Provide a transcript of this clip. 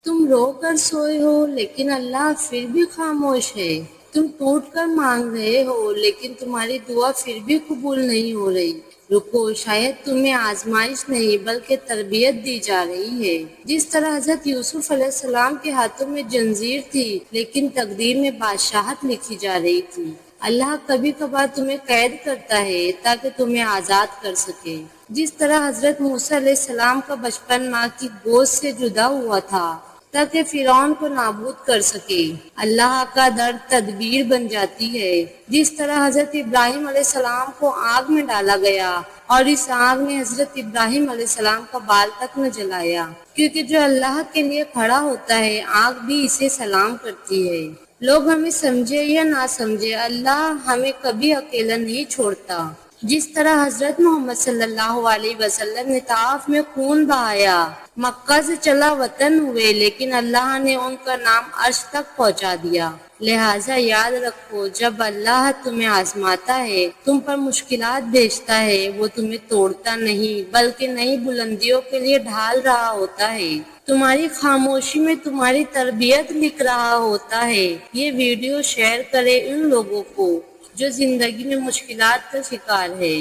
تم رو کر سوئے ہو لیکن اللہ پھر بھی خاموش ہے، تم ٹوٹ کر مانگ رہے ہو لیکن تمہاری دعا پھر بھی قبول نہیں ہو رہی۔ رکو، شاید تمہیں آزمائش نہیں بلکہ تربیت دی جا رہی ہے۔ جس طرح حضرت یوسف علیہ السلام کے ہاتھوں میں زنجیر تھی لیکن تقدیر میں بادشاہت لکھی جا رہی تھی، اللہ کبھی کبھار تمہیں قید کرتا ہے تاکہ تمہیں آزاد کر سکے۔ جس طرح حضرت موسیٰ علیہ السلام کا بچپن ماں کی گود سے جدا ہوا تھا تاکہ فرعون کو نابود کر سکے، اللہ کا درد تدبیر بن جاتی ہے۔ جس طرح حضرت ابراہیم علیہ السلام کو آگ میں ڈالا گیا اور اس آگ نے حضرت ابراہیم علیہ السلام کا بال تک نہ جلایا، کیونکہ جو اللہ کے لیے کھڑا ہوتا ہے آگ بھی اسے سلام کرتی ہے۔ لوگ ہمیں سمجھے یا نہ سمجھے، اللہ ہمیں کبھی اکیلا نہیں چھوڑتا۔ جس طرح حضرت محمد صلی اللہ علیہ وسلم نے طائف میں خون بہایا، مکہ سے چلا وطن ہوئے، لیکن اللہ نے ان کا نام عرش تک پہنچا دیا۔ لہٰذا یاد رکھو، جب اللہ تمہیں آزماتا ہے، تم پر مشکلات بھیجتا ہے، وہ تمہیں توڑتا نہیں بلکہ نئی بلندیوں کے لیے ڈھال رہا ہوتا ہے۔ تمہاری خاموشی میں تمہاری تربیت لکھ رہا ہوتا ہے۔ یہ ویڈیو شیئر کریں ان لوگوں کو جو زندگی میں مشکلات کا شکار ہے۔